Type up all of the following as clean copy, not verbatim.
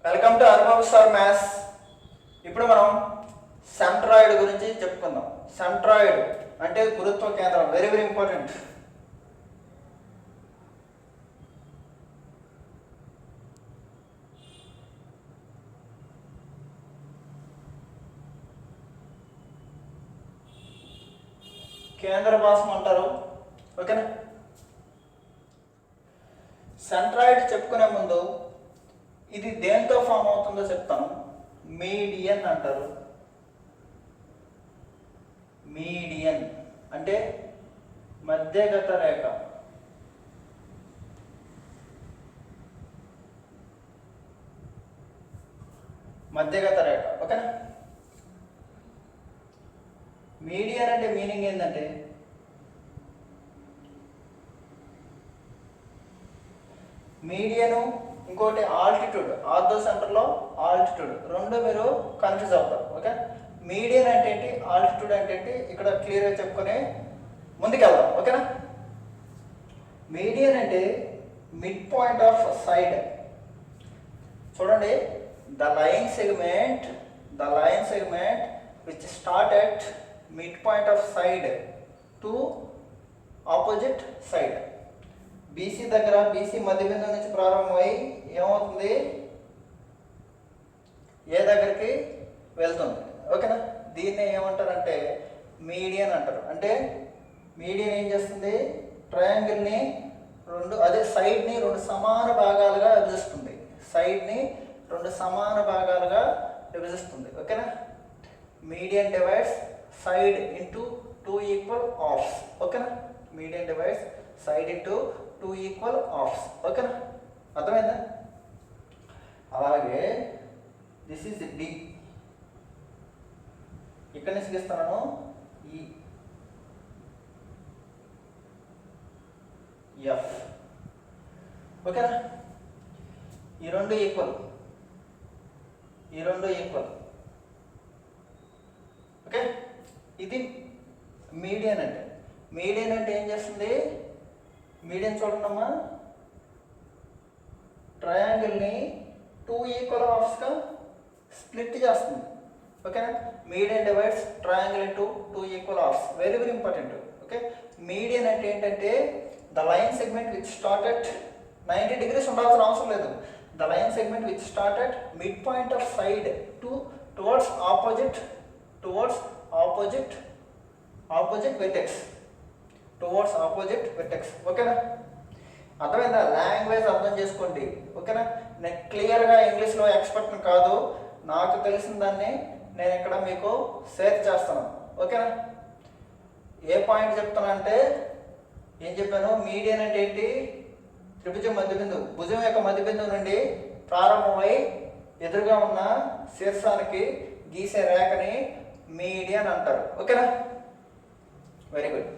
Welcome to Anubhav sir maths. ఇప్పుడు మనం centroid గురించి చెప్పుకుందాం. సెంట్రాయిడ్ అంటే గురుత్వ కేంద్రం, వెరీ వెరీ ఇంపార్టెంట్. కేంద్ర భాసం అంటారు, ఓకేనా. సెంట్రాయిడ్ చెప్పుకునే ముందు ఇది దేంతో ఫామ్ అవుతుందో చెప్తాను. మీడియన్ అంటారు. మీడియన్ అంటే మధ్యగత రేఖ. మధ్యగత రేఖ, ఓకేనా. మీడియన్ అంటే మీనింగ్ ఏంటంటే మీడియను, ఇంకోటి ఆల్టిట్యూడ్. ఆర్థో సెంటర్లో ఆల్టిట్యూడ్, రెండు మీరు కన్ఫ్యూజ్ అవుతారు, ఓకే. మీడియన్ అంటే ఏంటి, ఆల్టిట్యూడ్ అంటే ఏంటి, ఇక్కడ క్లియర్గా చెప్పుకొని ముందుకెళ్దాం, ఓకేనా. మీడియన్ అంటే మిడ్ పాయింట్ ఆఫ్ సైడ్. చూడండి, the line segment which start at mid point of side to opposite side. BC దగ్గర, బీసీ మధ్య బిందువు నుంచి ప్రారంభమై ఏమవుతుంది, ఏ దగ్గరికి వెళ్తుంది, ఓకేనా. దీన్ని ఏమంటారంటే మీడియన్ అంటారు. అంటే మీడియన్ ఏం చేస్తుంది, ట్రయాంగిల్ని సైడ్ని రెండు సమాన భాగాలుగా విభజిస్తుంది. ఓకేనా. Median divides side into two equal halves, ఓకేనా. Median divides side into two equal halves, ఓకేనా. అర్థమైందా. అలాగే దిస్ ఈజ్ డి. ఇక్కడ నుంచి గీస్తున్నాను ఈ ఎఫ్, ఓకేనా. ఈ రెండు ఈక్వల్, ఓకే. ఇది మీడియన్ అంటే. మీడియన్ అంటే ఏం చేస్తుంది, మీడియన్ చూడండమ్మా, ట్రయాంగిల్ని టూ ఈక్వల్ హాఫ్స్గా స్ప్లిట్ చేస్తుంది, ఓకేనా. Median divides triangle into two equal halves, very very important, okay. Median అంటే ఏంటంటే the line segment which started 90 degrees ఉండాల్సిన అవసరం లేదు. The line segment which started mid point of side towards opposite vertex, ఓకేనా. అర్థమైందా. Language అర్థం చేసుకోండి, ఓకేనా. నేను క్లియర్గా ఇంగ్లీష్లో ఎక్స్పర్ట్ని కాదు, నాకు తెలిసిన దాన్ని నేను ఇక్కడ మీకు షేర్ చేస్తాను, ఓకేనా. ఏ పాయింట్ చెప్తాను అంటే ఏం చెప్పాను, మీడియన్ అంటే ఏంటి, త్రిభుజం మధ్యబిందువు, భుజం యొక్క మధ్యబిందువు నుండి ప్రారంభమై ఎదురుగా ఉన్న శీర్షానికి గీసే రేఖని మీడియన్ అంటారు, ఓకేనా. Very good.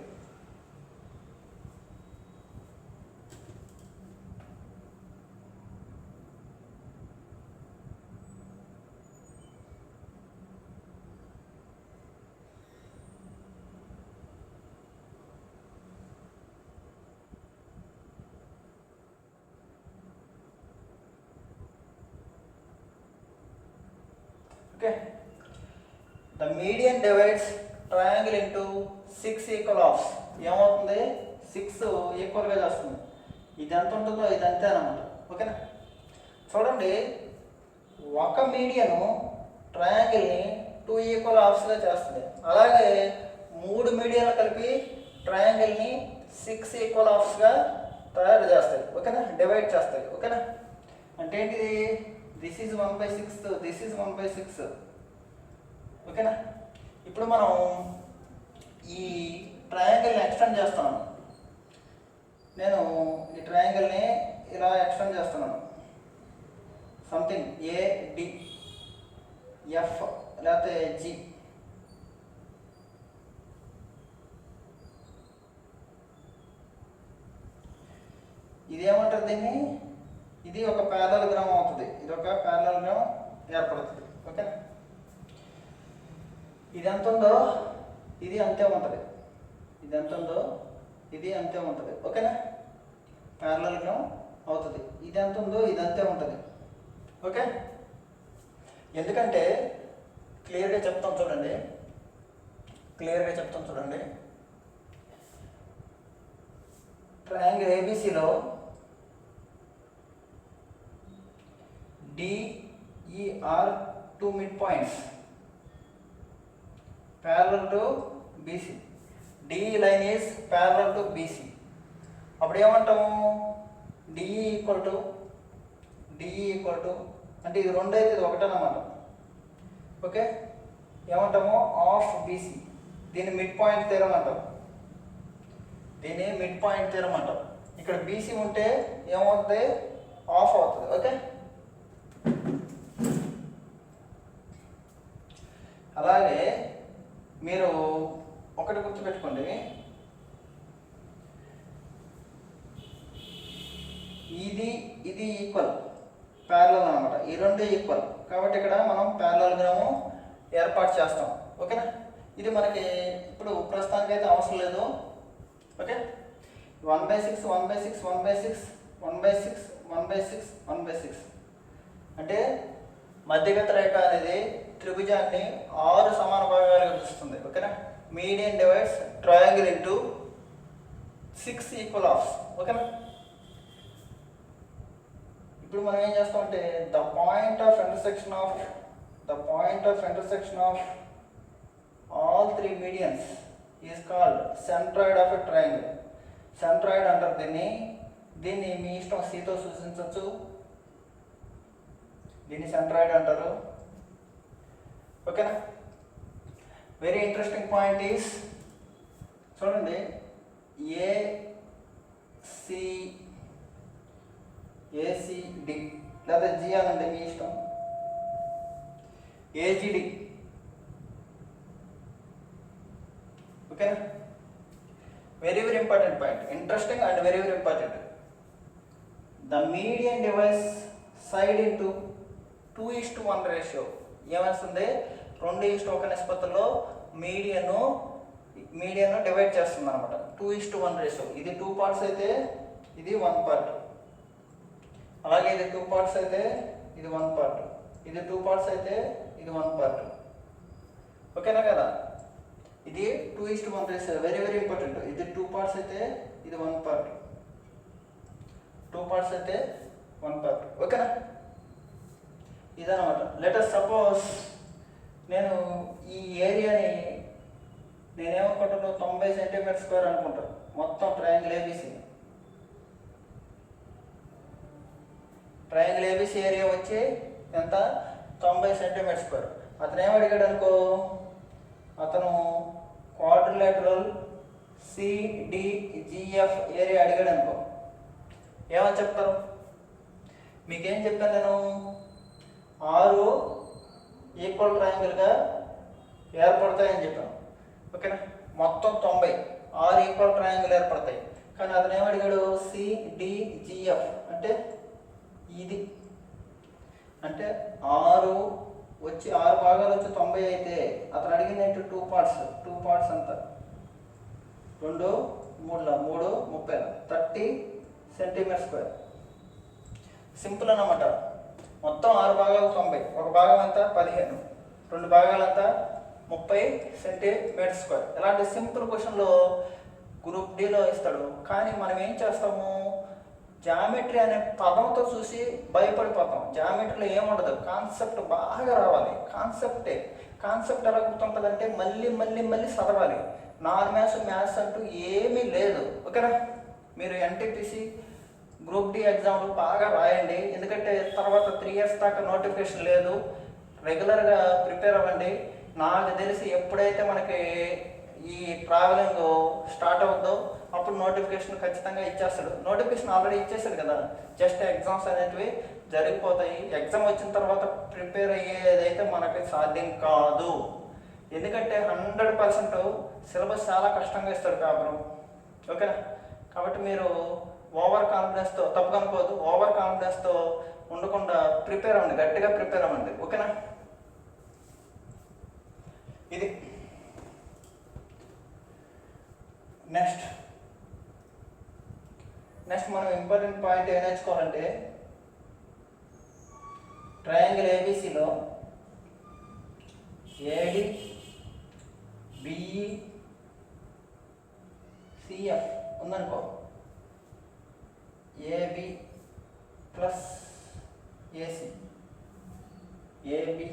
Okay, the median divides triangle into 6 equal halves. ఏమవుతుంది, 6 ఈక్వల్గా చేస్తుంది. ఇది ఎంత ఉంటుందో ఇది అంతే అన్నమాట, ఓకేనా. చూడండి, ఒక మీడియను ట్రయాంగిల్ని 2 ఈక్వల్ హాఫ్స్గా చేస్తుంది. అలాగే 3 మీడియన్లు కలిపి ట్రయాంగిల్ని 6 ఈక్వల్ హాఫ్స్గా తయారు చేస్తాయి, ఓకేనా, డివైడ్ చేస్తాయి, ఓకేనా. అంటే ఏంటిది, దిస్ ఈజ్ 1/6, దిస్ ఈజ్ 1/6, ఓకేనా. ఇప్పుడు మనం ఈ ట్రయాంగిల్ని ఎక్స్టెండ్ చేస్తున్నాను. నేను ఈ ట్రయాంగిల్ని ఇలా ఎక్స్టెండ్ చేస్తున్నాను. సంథింగ్ ఏడి ఎఫ్ లేకపోతే జి. ఇదేమంటారు దీన్ని, ఇది ఒక ప్యారలలోగ్రామ్ అవుతుంది, ఇది ఒక ప్యారలలోగ్రామ్ ఏర్పడుతుంది, ఓకేనా. ఇది ఎంత ఉందో ఇది అంతే ఉంటుంది, ఓకేనా. ప్యారలల్గా అవుతుంది. ఇది ఎంత ఉందో ఇది అంతే ఉంటుంది, ఓకే. ఎందుకంటే క్లియర్గా చెప్తాం చూడండి, ట్రయాంగిల్ ఏబిసిలో DE are two mid points parallel to BC. D line is parallel to BC. అప్పుడు ఏమంటాము DE ఈక్వల్ టు అంటే ఇది రెండు అయితే ఇది ఒకటేనమాట. ఓకే, ఏమంటాము ఆఫ్ BC. దీన్ని మిడ్ పాయింట్ థీరం అంటాం. ఇక్కడ BC ఉంటే ఏమవుతుంది, ఆఫ్ అవుతుంది. ఓకే, అలాగే మీరు ఒకటి గుర్తుపెట్టుకోండి, ఇది ఈక్వల్ ప్యారలల్ అనమాట. ఈ రెండు ఈక్వల్ కాబట్టి ఇక్కడ మనం ప్యారలల్గాము ఏర్పాటు చేస్తాం. ఓకేనా, ఇది మనకి ఇప్పుడు ప్రస్తుతానికి అయితే అవసరం లేదు. ఓకే, 1/6 1/6 1/6 1/6 1/6 1/6 అంటే మధ్యగత రేఖ అనేది త్రిభుజాన్ని 6 సమాన భాగాలుగా విభజిస్తుంది. ఓకేనా, median divides triangle into 6 equal halves. ఓకేనా, ఇప్పుడు మనం ఏం చేస్తామంటే the point of intersection of all 3 medians is called centroid of a triangle. Centroid అంటారు దీన్ని మీ ఇష్టం సితో సూచించవచ్చు, దీన్ని సెంట్రాయిడ్ అంటారు. ఓకేనా, వెరీ ఇంట్రెస్టింగ్ పాయింట్ ఈస్ చూడండి, ఏసిడి లేదా జి అనండి మీ ఇష్టం, ఏజిడి. ఓకేనా, very important point, interesting and very important. The median device side into 2:1 ratio. ఏమొస్తుంది, 2:1 నిష్పత్తిలో మీడియన్ డివైడ్ చేస్తుంది అనమాట. 2:1 రేషియో. ఇది 2 పార్ట్స్ అయితే ఇది 1 పార్ట్, అలాగే ఇది 2 పార్ట్స్ అయితే ఇది 1 పార్ట్, ఇది 2 పార్ట్స్ అయితే ఇది 1 పార్ట్. ఓకేనా కదా, ఇది 2:1 రేషియో, వెరీ ఇంపార్టెంట్. ఇది 2 పార్ట్స్ అయితే ఇది 1 పార్ట్, 2 పార్ట్స్ అయితే 1 పార్ట్. ఓకేనా, ఇదనమాట. లెటస్ సపోజ్ నేను ఈ ఏరియాని నేనేమనుకుంటాను 90 సెంటీమీటర్ స్క్వేర్ అనుకుంటాను, మొత్తం ట్రయాంగిల్ ఏబిసి ఏరియా వచ్చి ఎంత, 90 సెంటీమీటర్ స్క్వేర్. అతను ఏమడిగాడు అనుకో, అతను క్వాడ్రిలేటరల్ CDGF ఏరియా అడిగాడు అనుకో, ఏమని చెప్తారు? మీకేం చెప్పాను నేను, 6 ఈక్వల్ ట్రయాంగిల్గా ఏర్పడతాయని చెప్పాను. ఓకేనా, మొత్తం 90, 6 ఈక్వల్ ట్రయాంగిల్ ఏర్పడతాయి. కానీ అతను ఏమడిగాడు, CDGF అంటే ఇది, అంటే 6 భాగాలు వచ్చి 90 అయితే అతను అడిగింది ఏంటి, 2 పార్ట్స్ అంతా 2 3 30 సెంటీమీటర్ స్క్వేర్. సింపుల్ అన్నమాట. మొత్తం 6 భాగాలు 90, ఒక భాగం అంతా 15, 2 భాగాలంతా 30 సెంటీమీటర్ స్క్వేర్. ఇలాంటి సింపుల్ క్వశ్చన్లో గ్రూప్ డిలో ఇస్తాడు. కానీ మనం ఏం చేస్తాము, జామెట్రీ అనే పదంతో చూసి భయపడిపోతాం. జామెట్రీలో ఏముండదు, కాన్సెప్ట్ బాగా రావాలి. కాన్సెప్ట్ ఎలా గుర్తుంటుందంటే మళ్ళీ చదవాలి. మ్యాథ్స్ అంటూ ఏమీ లేదు. ఓకేనా, మీరు NTPC గ్రూప్ డి ఎగ్జామ్లు బాగా రాయండి. ఎందుకంటే తర్వాత 3 ఇయర్స్ దాకా నోటిఫికేషన్ లేదు. రెగ్యులర్గా ప్రిపేర్ అవ్వండి. నాకు తెలిసి ఎప్పుడైతే మనకి ఈ ట్రావెలింగ్ స్టార్ట్ అవుద్దో అప్పుడు నోటిఫికేషన్ ఖచ్చితంగా ఇచ్చేస్తాడు. నోటిఫికేషన్ ఆల్రెడీ ఇచ్చేసాడు కదా, జస్ట్ ఎగ్జామ్స్ అనేటివి జరిగిపోతాయి. ఎగ్జామ్ వచ్చిన తర్వాత ప్రిపేర్ అయ్యేదైతే మనకి సాధ్యం కాదు. ఎందుకంటే 100% సిలబస్ చాలా కష్టంగా ఇస్తాడు పేపరు. ఓకేనా, కాబట్టి మీరు ఓవర్ కాన్ఫిడెన్స్తో, తప్పు అనుకోవద్దు, ఓవర్ కాన్ఫిడెన్స్తో ఉండకుండా ప్రిపేర్ అవ్వండి, గట్టిగా ప్రిపేర్ అవ్వండి. ఓకేనా, ఇది నెక్స్ట్ మనం ఇంపార్టెంట్ పాయింట్ ఏం నేర్చుకోవాలంటే, ట్రయాంగిల్ ఏబిసిలో ఏడి బిఈ సిఎఫ్ ఉందనుకో, AB plus AC, AB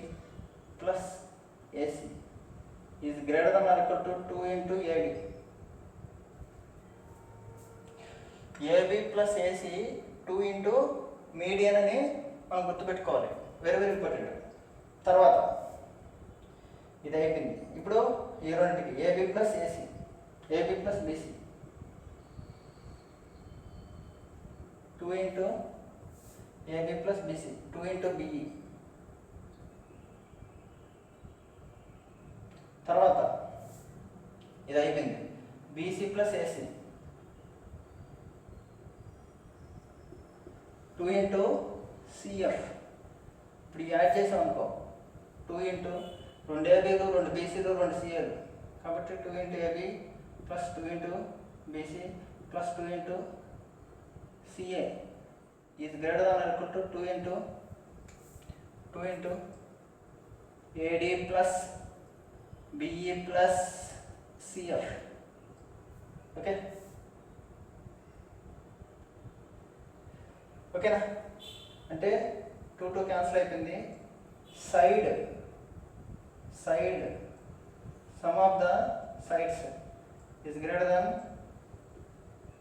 plus AC is greater than or equal to 2 into AD. AB plus AC 2 into median అని మనం గుర్తుపెట్టుకోవాలి, వెరీ వెరీ ఇంపార్టెంట్. తర్వాత ఇది అయిపోయింది. ఇప్పుడు ఈ రెండింటికి AB plus AC, AB plus BC 2 into AB plus BC 2 into BE. తర్వాత ఇది అయిపోయింది. BC plus AC 2 into CF. ఇప్పుడు యాడ్ చేసాం అనుకో, 2 ఇంటూ 2 ఏబీలు 2 బీసీలు 2 సిఏలు, కాబట్టి 2 into AB plus 2 into BC plus 2 into CA is greater than or equal to 2 into AD plus BE plus CF. Okay, ఓకేనా? అంటే 2 2 క్యాన్సిల్ అయిపోయింది. Side sum of the sides is greater than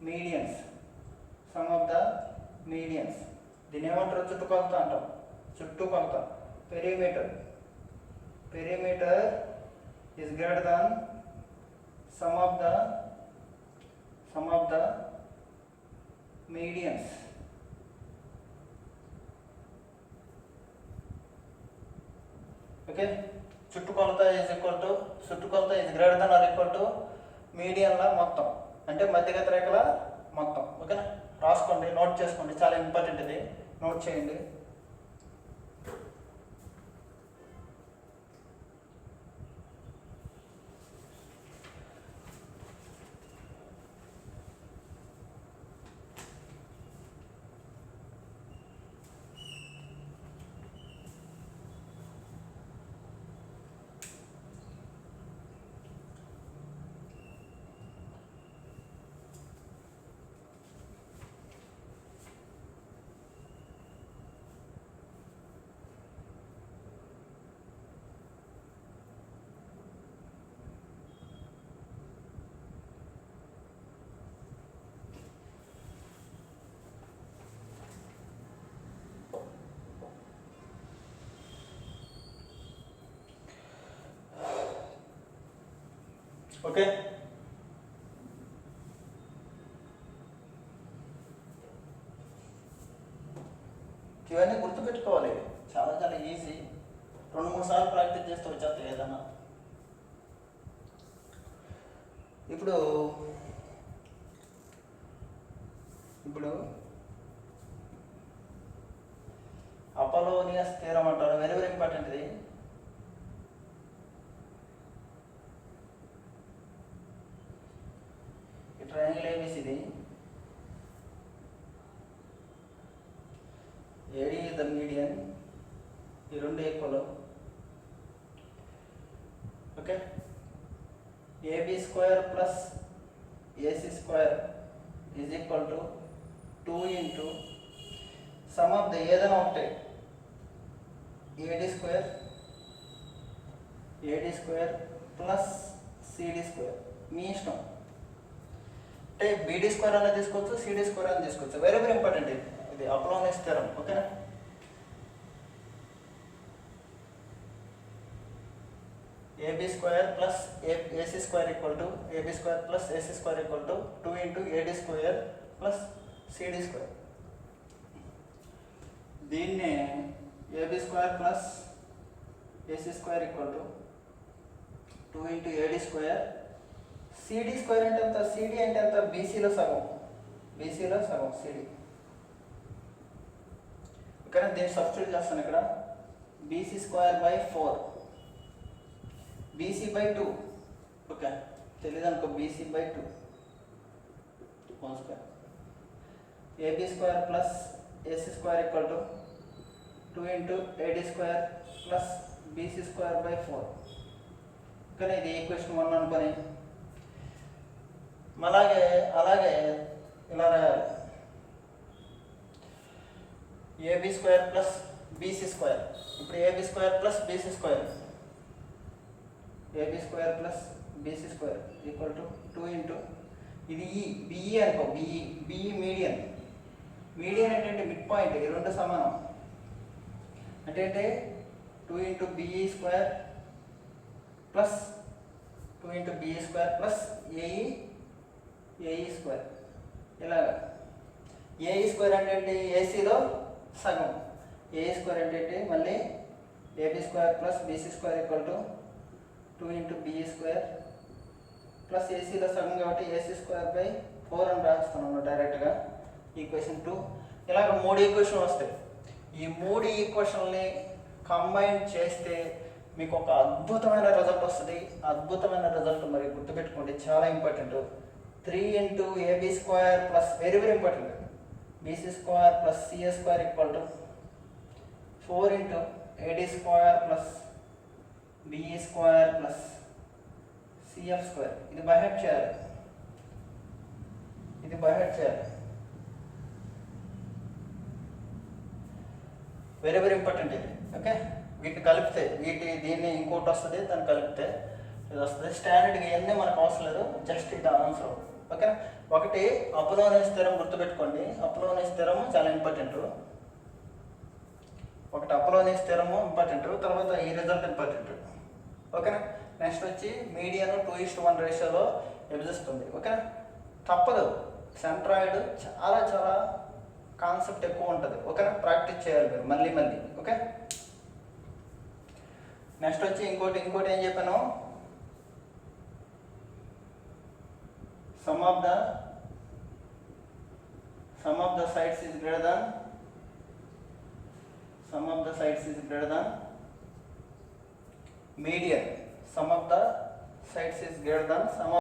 medians, sum of the medians. దీని ఏమంటారు? చుట్టుకొలత అంటాం. చుట్టుకొలత perimeter is greater than sum of the medians. Okay, చుట్టుకొలత is greater than or equal to మీడియన్ల మొత్తం, అంటే మధ్యగత రేఖల మొత్తం. ఓకేనా? రాసుకోండి, నోట్ చేసుకోండి, చాలా ఇంపార్టెంట్ ఇది, నోట్ చేయండి. ఓకే, ఇవన్నీ గుర్తుపెట్టుకోవాలి, చాలా చాలా ఈజీ. 2-3 సార్లు ప్రాక్టీస్ చేస్తే వచ్చేస్తాయి ఏదన్నా. ఇప్పుడు అపోలోనియస్ థీరం అంటారు, వెరీ వెరీ ఇంపార్టెంట్ ఇది. ట్రయాంగిల్ ఏబిసిది, ఏడి ద మీడియన్, ఈ రెండు equal. Okay, AB square plus AC square is equal to 2 into sum of the ఏదైనా ఉంటాయి AD square plus CD square, మీ ఇష్టం. అంటే బీడీ స్క్వేర్ అనేది తీసుకోవచ్చు, సిడి స్క్వేర్ అని తీసుకోవచ్చు, వెరీ వెరీ ఇంపార్టెంట్ ఇది అపోలోనియస్ థీరం. ఓకేనా? AB square plus AC square equal to AB square plus AC square equal to 2 into AD square plus CD square. దీన్నే AB square plus AC square equal to 2 into AD square. CD square అంటే ఎంత? CD అంటే ఎంత? బీసీలో సగం CD. ఓకేనా? దీన్ని substitute చేస్తాను ఇక్కడ. BC square by 4, BC by 2. Okay, తెలీదు అనుకో, BC by 2 whole square. AB square plus AC square equal to 2 into AD square plus BC square by 4. కానీ ఇది ఈక్వేషన్ 1 అనుకొని అలాగే అలాగే ఇలా రాయాలి. AB square plus BC square. ఇప్పుడు AB square plus BC square, AB square plus BC square equal to 2 into ఇది ఈ బిఈ అనుకో, బిఈ మీడియన్. మీడియన్ ఏంటంటే మిడ్ పాయింట్, ఈ రెండు సమానం. అంటే 2 into BE square plus 2 into BE square plus AE square. ఇలాగా ఏఈ స్క్వేర్ అంటే ఏంటి, ఏసీలో సగం. ఏఈ స్క్వేర్ అంటే ఏంటి, మళ్ళీ AB square plus BC square equal to 2 into BE square plus ఏసీలో సగం కాబట్టి ఏసీ స్క్వేర్ బై 4 అని రాస్తున్నాను డైరెక్ట్గా. ఈక్వేషన్ 2. ఇలాగ 3 ఈక్వేషన్ వస్తాయి. ఈ 3 ఈక్వేషన్ని కంబైన్ చేస్తే మీకు ఒక అద్భుతమైన రిజల్ట్ వస్తుంది. అద్భుతమైన రిజల్ట్ మరి గుర్తుపెట్టుకోండి, చాలా important. 3 into AB square plus very very important BC square plus CA square equal to 4 into AD square plus BE square plus CF square. ఇది బై హార్ట్ చేయాలి, ఇది బై హార్ట్ చేయాలి. వెరీ వెరీ ఇంపార్టెంట్ ఇది. Okay, వీటిని కలిపితే దీన్ని ఇంకోటి వస్తుంది, దాన్ని కలిపితే ఇది వస్తుంది. స్టాండర్డ్గా ఇవన్నీ మనకు అవసరం లేదు, జస్ట్ ఇది ఆన్సర్. ఓకేనా. ఒకటి అపోలోని స్థిరం గుర్తుపెట్టుకోండి, అపోలోని స్థిరము చాలా ఇంపార్టెంట్. ఒకటి అపోలోని స్థిరము ఇంపార్టెంట్, తర్వాత ఈ రిజల్ట్ ఇంపార్టెంట్. ఓకేనా. నెక్స్ట్ వచ్చి మీడియన్ 2:1 రేషియోలో విభజిస్తుంది. ఓకేనా. తప్పదు, సెంట్రాయిడ్ చాలా చాలా కాన్సెప్ట్ ఎక్కువ ఉంటుంది. ఓకేనా, ప్రాక్టీస్ చేయాలి మీరు మళ్ళీ మళ్ళీ. ఓకే. నెక్స్ట్ వచ్చి ఇంకోటి ఏం చెప్పాను, some of the sides is greater than median. Sum of the sides is greater than sum of